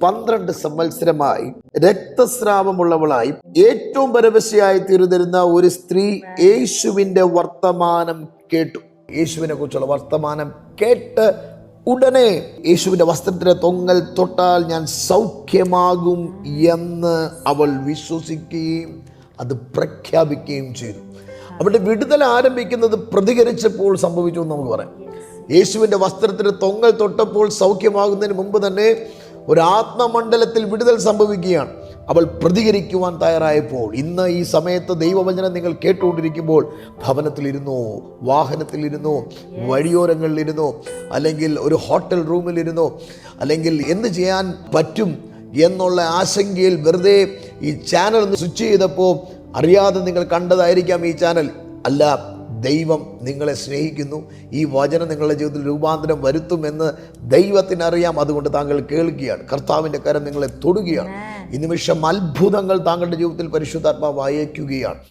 12 സംവത്സരമായി രക്തസ്രാവമുള്ളവളായി ഏറ്റവും പരവശയായി തീർന്നിരുന്ന ഒരു സ്ത്രീ യേശുവിന്റെ വർത്തമാനം കേട്ടു. യേശുവിനെ കുറിച്ചുള്ള വർത്തമാനം കേട്ട് ഉടനെ യേശുവിന്റെ വസ്ത്രത്തിന്റെ തൊങ്ങൽ തൊട്ടാൽ ഞാൻ സൗഖ്യമാകും എന്ന് അവൾ വിശ്വസിക്കുകയും അത് പ്രഖ്യാപിക്കുകയും ചെയ്തു. അവളുടെ വിടുതൽ ആരംഭിക്കുന്നത് പ്രതികരിച്ചപ്പോൾ സംഭവിച്ചു എന്ന് നമുക്ക് പറയാം. യേശുവിൻ്റെ വസ്ത്രത്തിന് തൊങ്ങൽ തൊട്ടപ്പോൾ സൗഖ്യമാകുന്നതിന് മുമ്പ് തന്നെ ഒരു ആത്മമണ്ഡലത്തിൽ വിടുതൽ സംഭവിക്കുകയാണ്. അവൾ പ്രതികരിക്കുവാൻ തയ്യാറായപ്പോൾ, ഇന്ന് ഈ സമയത്ത് ദൈവവചനം നിങ്ങൾ കേട്ടുകൊണ്ടിരിക്കുമ്പോൾ ഭവനത്തിലിരുന്നോ, വാഹനത്തിലിരുന്നോ, വഴിയോരങ്ങളിലിരുന്നോ, അല്ലെങ്കിൽ ഒരു ഹോട്ടൽ റൂമിലിരുന്നോ, അല്ലെങ്കിൽ എന്ത് ചെയ്യാൻ പറ്റും എന്നുള്ള ആശങ്കയിൽ വെറുതെ ഈ ചാനൽ ഒന്ന് സ്വിച്ച് ചെയ്തപ്പോൾ അറിയാതെ നിങ്ങൾ കണ്ടതായിരിക്കാം ഈ ചാനൽ. അല്ല, ദൈവം നിങ്ങളെ സ്നേഹിക്കുന്നു. ഈ വചനം നിങ്ങളുടെ ജീവിതത്തിൽ രൂപാന്തരം വരുത്തുമെന്ന് ദൈവത്തിനറിയാം. അതുകൊണ്ട് താങ്കൾ കേൾക്കുകയാണ്. കർത്താവിൻ്റെ കരം നിങ്ങളെ തൊടുകയാണ്. ഈ നിമിഷം അത്ഭുതങ്ങൾ താങ്കളുടെ ജീവിതത്തിൽ പരിശുദ്ധാത്മാവ് അയക്കുകയാണ്.